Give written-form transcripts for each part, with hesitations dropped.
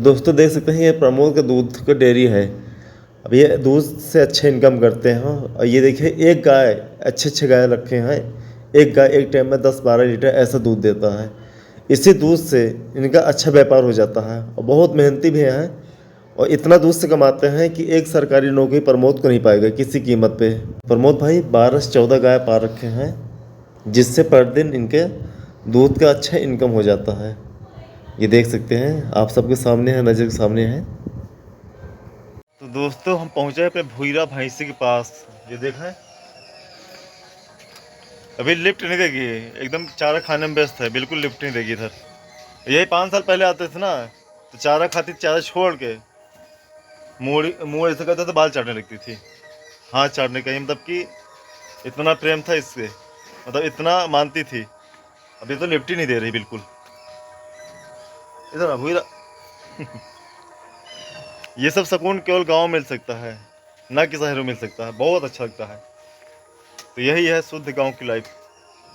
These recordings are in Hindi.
दोस्तों देख सकते हैं ये प्रमोद का दूध का डेयरी है। अब ये दूध से अच्छे इनकम करते हैं और ये देखिए एक गाय अच्छे गाय रखे हैं। एक गाय एक टाइम में 10-12 लीटर ऐसा दूध देता है। इसी दूध से इनका अच्छा व्यापार हो जाता है और बहुत मेहनती भी हैं और इतना दूध से कमाते हैं कि एक सरकारी नौकरी प्रमोद को नहीं पाएगा किसी कीमत पे। प्रमोद भाई 12 से 14 गाय पा रखे हैं जिससे पर दिन इनके दूध का अच्छा इनकम हो जाता है। ये देख सकते हैं आप सबके सामने है, नज़र के सामने है। तो दोस्तों हम पहुंचे अपने भूरा भैंसी के पास। ये देखा है अभी लिफ्ट नहीं देगी, एकदम चारा खाने में व्यस्त है, बिल्कुल लिफ्ट नहीं देगी इधर। यही 5 साल पहले आते थे ना तो चारा खाती, चारा छोड़ के मुँह ऐसे करते तो बाल चाटने लगती थी। हाथ चाटने का मतलब कि इतना प्रेम था इससे, मतलब इतना मानती थी। अभी तो लिफ्ट ही नहीं दे रही बिल्कुल। इधर भूरा ये सब सुकून केवल गांव में मिल सकता है, ना कि शहरों में मिल सकता है। बहुत अच्छा लगता है। तो यही है शुद्ध गांव की लाइफ।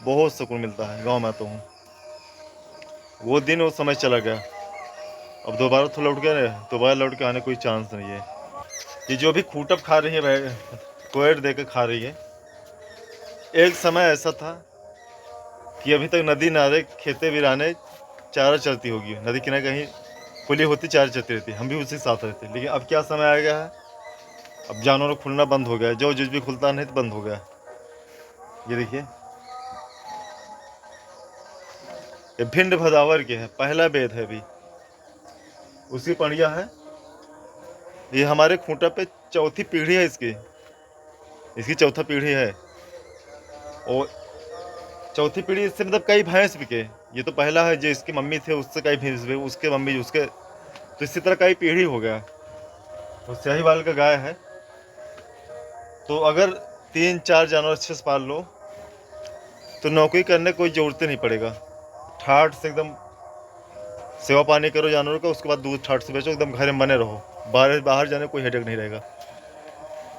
बहुत सुकून मिलता है गांव में आता हूँ। वो दिन वो समय चला गया, अब दोबारा तो लौट गया, दोबारा लौट के आने कोई चांस नहीं है। ये जो भी खूटब खा रही है, कोयर देकर खा रही है। एक समय ऐसा था कि अभी तक नदी नारे खेते वीराने चारा चलती होगी, नदी किनारे कहीं खुली होती चारा चलती रहती, हम भी उसी साथ रहते। लेकिन अब क्या समय आ गया है, अब जानवर खुलना बंद हो गया, जो भी खुलता नहीं तो बंद हो गया। ये देखिए ये भिंड भदावर के है, पहला बेद है अभी, उसी पड़िया है। ये हमारे खूंटा पे चौथी पीढ़ी है इसकी चौथा पीढ़ी है। और चौथी पीढ़ी इससे मतलब कई भैंस बिके। ये तो पहला है जो इसकी मम्मी थे, उससे कई भैंस बिके, उसके मम्मी उसके, तो इसी तरह कई पीढ़ी हो गया। और शाहीवाल का गाय है। तो अगर 3-4 जानवर अच्छे से पाल लो तो नौकरी करने कोई जरूरत नहीं पड़ेगा। ठाठ से एकदम सेवा पानी करो जानवरों का, उसके बाद दूध ठाठ से बेचो, एकदम घर में बने रहो, बाहर जाने कोई हेडेक नहीं रहेगा।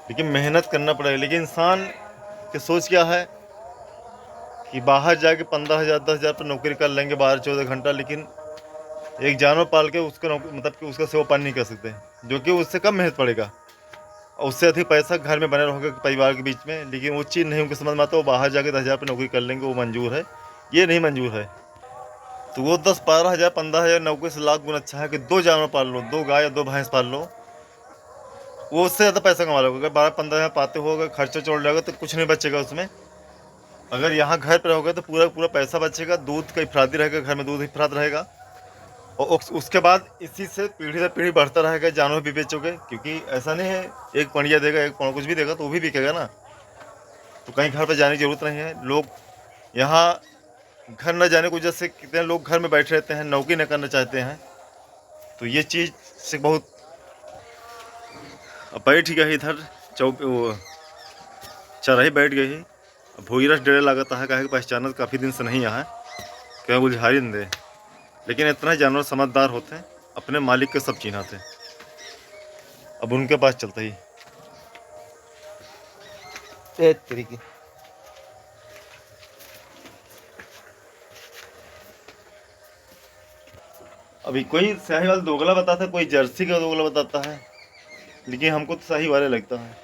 लेकिन मेहनत करना पड़ेगा। लेकिन इंसान की सोच क्या है कि बाहर जाके 15,000 10,000 पर नौकरी कर लेंगे 12-14 घंटा, लेकिन एक जानवर पाल के उसका मतलब कि उसका सेवा पानी नहीं कर सकते, जो कि उससे कम मेहनत पड़ेगा और उससे अधिक पैसा घर में बने रहोगे परिवार के बीच में। लेकिन वो चीज़ नहीं उनकी समझ में आता। वो बाहर जाके 10,000 पर नौकरी कर लेंगे, वो मंजूर है, ये नहीं मंजूर है। तो वो 10-12,000 15,000 नौकरी से लाख गुना अच्छा है कि 2 जानवर पाल लो, 2 गाय या 2 भैंस पाल लो, वो उससे ज़्यादा पैसा कमा लोगे। अगर 12-15,000 पाते हो, अगर खर्चा छोड़ जाएगा तो कुछ नहीं बचेगा उसमें। अगर यहाँ घर पर रहोगे तो पूरा पैसा बचेगा, दूध का इफराती रहेगा, घर में दूध इफरात रहेगा। और उसके बाद इसी से पीढ़ी दर पीढ़ी बढ़ता रहेगा। जानवर भी बेचोगे, क्योंकि ऐसा नहीं है एक पड़िया देगा, एक पौड़ कुछ भी देगा तो वो भी बिकेगा ना। तो कहीं घर पर जाने की जरूरत नहीं है। लोग यहाँ घर न जाने की वजह से कितने लोग घर में बैठे रहते हैं, नौकरी न करना चाहते हैं। तो ये चीज़ से बहुत बैठ गई इधर वो चराही बैठ गई। भूरा डेरे लागता है, कहे पहचान काफ़ी दिन से नहीं यहाँ क्या बुझाई न दे। लेकिन इतना जानवर समझदार होते हैं, अपने मालिक के सब चिन्हाते हैं। अब उनके पास चलता ही तरीके। अभी कोई साहीवाल दोगला बताता है, कोई जर्सी का दोगला बताता है, लेकिन हमको तो साहीवाल लगता है।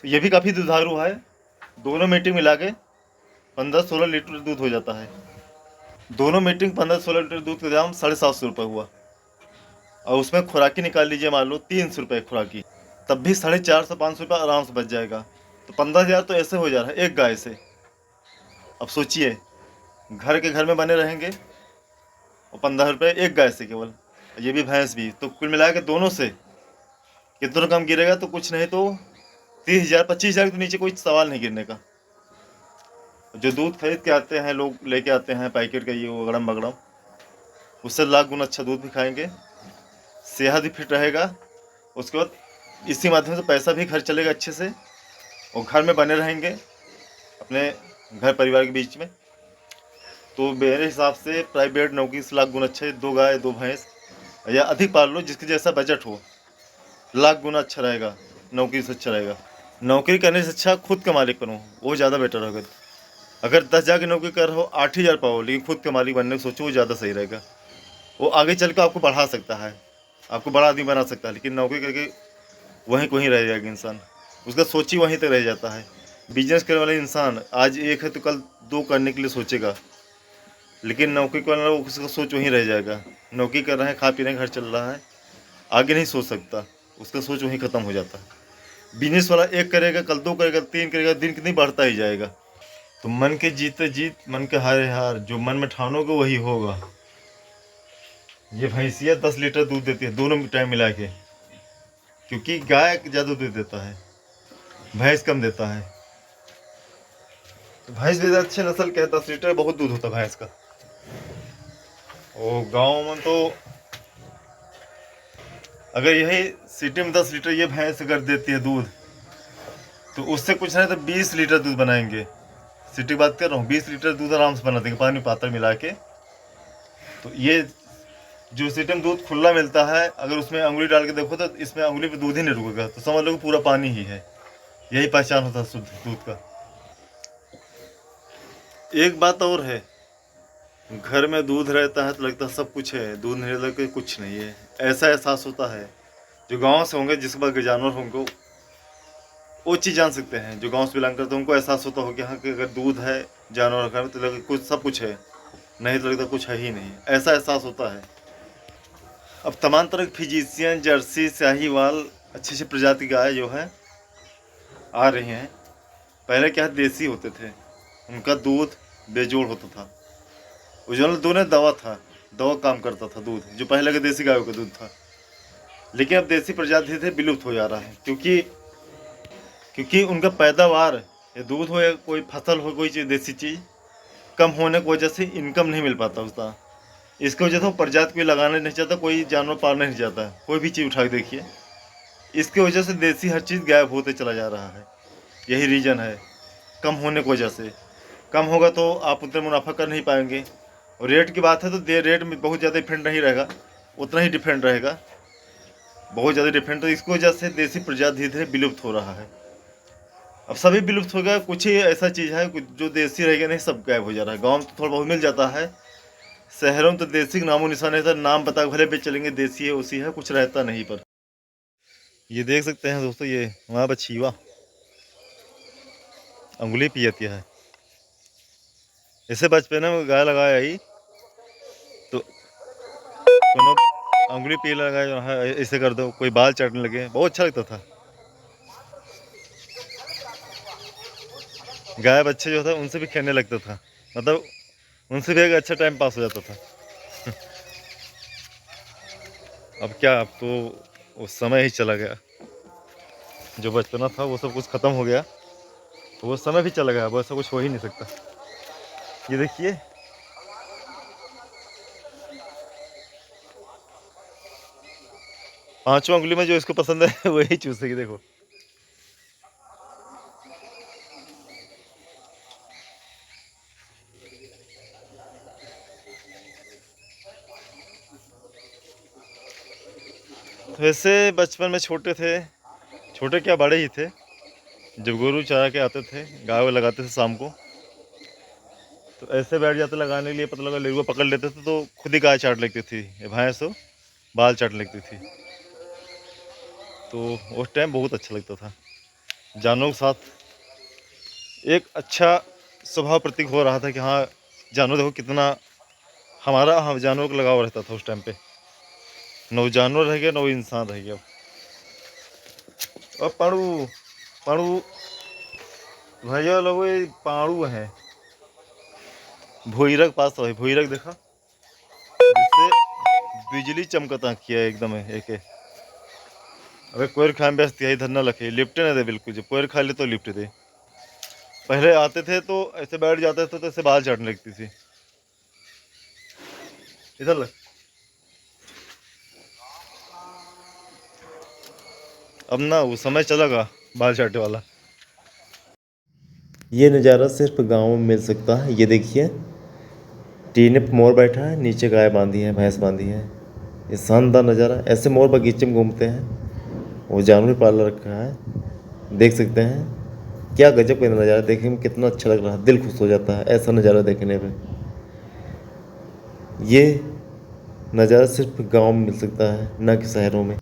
तो ये भी काफ़ी दुधारू है। दोनों मीटिंग मिला के 15-16 लीटर दूध हो जाता है। दोनों मीटिंग 15-16 लीटर दूध का दाम 750 रुपये हुआ। और उसमें खुराकी निकाल लीजिए, मान लो 300 रुपये खुराकी, तब भी 450-500 रुपये आराम से बच जाएगा। तो 15,000 तो ऐसे हो जा रहा है एक गाय से। अब सोचिए, घर के घर में बने रहेंगे और 15 रुपये एक गाय से केवल, ये भी भैंस भी, तो कुल मिला के दोनों से कितना कम गिरेगा? तो कुछ नहीं तो 30,000-25,000 के नीचे कोई सवाल नहीं गिरने का। जो दूध खरीद के आते हैं लोग, लेके आते हैं पैकेट का, ये वो अगड़म बगड़म, उससे लाख गुना अच्छा दूध भी खाएंगे, सेहत भी फिट रहेगा। उसके बाद इसी माध्यम से पैसा भी घर चलेगा अच्छे से, और घर में बने रहेंगे अपने घर परिवार के बीच में। तो मेरे हिसाब से प्राइवेट नौकरी से लाख गुना अच्छा है। 2 गाय 2 भैंस या अधिक पाल लो, जिसके जैसा बजट हो, लाख गुना अच्छा रहेगा, नौकरी से अच्छा रहेगा। नौकरी करने से अच्छा खुद का मालिक बनो, वो ज़्यादा बेटर होगा। अगर 10 जाके नौकरी कर रहे हो, 8,000 पाओ, लेकिन खुद के मालिक बनने को सोचो, वो ज़्यादा सही रहेगा। वो आगे चल के आपको बढ़ा सकता है, आपको बड़ा आदमी बना सकता है, लेकिन नौकरी करके वहीं को वहीं रह जाएगा इंसान, उसका सोच ही वहीं तक रह जाता है। बिजनेस करने वाला इंसान आज एक है तो कल दो करने के लिए सोचेगा, लेकिन नौकरी करने वाला उसका सोच वहीं रह जाएगा। नौकरी कर रहे हैं, खा पी रहे हैं, घर चल रहा है, आगे नहीं सोच सकता, उसका सोच वहीं ख़त्म हो जाता है। बिजनेस वाला एक करेगा, कल दो करेगा, तीन करेगा, दिन कितनी बढ़ता ही जाएगा। तो मन के जीते जीत, मन के हारे हार, जो मन में ठानोगे वही होगा। ये भैंसिया 10 लीटर दूध देती है दोनों टाइम मिला के, क्योंकि गाय ज़्यादा दूध देता है, भैंस कम देता है। तो भैंस भी अच्छे नस्ल के है, 10 लीटर बहुत दूध होता है भैंस का। और गाँव में तो अगर यही सिटी में 10 लीटर ये भैंस अगर देती है दूध, तो उससे कुछ नहीं तो 20 लीटर दूध बनाएंगे। सिटी की बात कर रहा हूँ, 20 लीटर दूध आराम से बना देंगे पानी पात्र मिला के। तो ये जो सिटी में दूध खुला मिलता है, अगर उसमें अंगुली डाल के देखो तो इसमें अंगुली पे दूध ही नहीं रुकेगा, तो समझ लो कि पूरा पानी ही है। यही पहचान होता है शुद्ध दूध का। एक बात और है, घर में दूध रहता है तो लगता है सब कुछ है, दूध नहीं रहता कि कुछ नहीं है, ऐसा एहसास होता है। जो गाँव से होंगे, जिसके पास जानवर होंगे, वो चीज़ जान सकते हैं। जो गांव से बिलोंग करते हैं उनको एहसास होता हो कि हाँ कि अगर दूध है जानवर घर में तो लगता कुछ सब कुछ है, नहीं तो लगता कुछ है ही नहीं, ऐसा एहसास होता है। अब तमाम तरह के फिजिशियन, जर्सी, शाहीवाल, अच्छी अच्छी प्रजाति गाय जो है आ रही हैं। पहले क्या देसी होते थे, उनका दूध बेजोड़ होता था, ओरिजिनल दोनों दवा था, दवा काम करता था दूध, जो पहले के देसी गायों का दूध था। लेकिन अब देसी प्रजाति से विलुप्त हो जा रहा है, क्योंकि उनका पैदावार, या दूध हो या कोई फसल हो, कोई चीज़ देसी चीज़ कम होने की वजह से इनकम नहीं मिल पाता उसका। इसकी वजह से वो प्रजाति कोई लगाना नहीं चाहता, कोई जानवर पालना नहीं चाहता, कोई भी चीज़ उठा के देखिए। इसकी वजह से देसी हर चीज़ गायब होते चला जा रहा है। यही रीज़न है, कम होने की वजह से। कम होगा तो आप उतना मुनाफा कर नहीं पाएंगे। और रेट की बात है तो रेट में बहुत ज़्यादा डिफरेंट नहीं रहेगा, उतना ही डिफरेंट रहेगा, बहुत ज़्यादा डिफरेंट। तो इसकी वजह से देसी प्रजाति धीरे धीरे विलुप्त हो रहा है। अब सभी विलुप्त हो गया, कुछ ही ऐसा चीज़ है जो देसी रहेगा, नहीं सब गायब हो जा रहा है। गाँव में तो थोड़ा बहुत मिल जाता है, शहरों में तो देसी नामो निशान है, नाम बता भले पे चलेंगे देसी है उसी है, कुछ रहता नहीं। पर ये देख सकते हैं दोस्तों, ये वहाँ पर छीवा अंगुली पियती है। इसे बचपन में गाय लगाया ही तो कोनो अंगुली पी लगाया, ऐसे कर दो, कोई बाल चाटने लगे, बहुत अच्छा लगता था। गाय बच्चे जो था उनसे भी खेलने लगता था, मतलब उनसे भी एक अच्छा टाइम पास हो जाता था। अब क्या, अब तो वो समय ही चला गया, जो बचपना था वो सब कुछ ख़त्म हो गया, तो वो समय भी चला गया, अब ऐसा कुछ हो ही नहीं सकता। ये देखिए, पांचों उंगली में जो इसको पसंद है वही चूसेगी, देखो। तो वैसे बचपन में छोटे थे, छोटे क्या बड़े ही थे, जब गोरू चरा के आते थे, गाय लगाते थे शाम को, तो ऐसे बैठ जाते लगाने के लिए, पता लगा लेरुआ पकड़ लेते थे तो खुद ही गाय चाट लेती थी, भैंस हो बाल चाट लेती थी। तो उस टाइम बहुत अच्छा लगता था, जानवरों के साथ एक अच्छा स्वभाव प्रतीक हो रहा था कि हाँ जानवर देखो कितना हमारा, हाँ जानवरों का लगाव रहता था उस टाइम पे। नो जानवर रह गया, नो इंसान रह गया। अब पाणु पाणु भैया लोग, ये पाणु है, भोईरक पास है, भोईरक देखा, जिससे बिजली चमकता किया एकदम है एक। अबे कोयर खान बेचती है, इधर न लखे, लिफ्ट न दे बिल्कुल, जब कोयर खा ले तो लिफ्ट दे। पहले आते थे तो ऐसे बैठ जाते थे तो ऐसे बाल चाटने लगती थी, इधर लग। अब ना वो समय चलेगा बाल चाटे वाला। ये नज़ारा सिर्फ गाँव में मिल सकता है। ये देखिए, टीने पे मोर बैठा है, नीचे गाय बांधी है, भैंस बांधी है। ये शानदार नज़ारा, ऐसे मोर बगीचे में घूमते हैं। वो जानवर पाल रखा है, देख सकते हैं। क्या गजब का नज़ारा, देखने में कितना अच्छा लग रहा है, दिल खुश हो जाता है ऐसा नज़ारा देखने पे। ये नज़ारा सिर्फ गांव में मिल सकता है, ना कि शहरों में।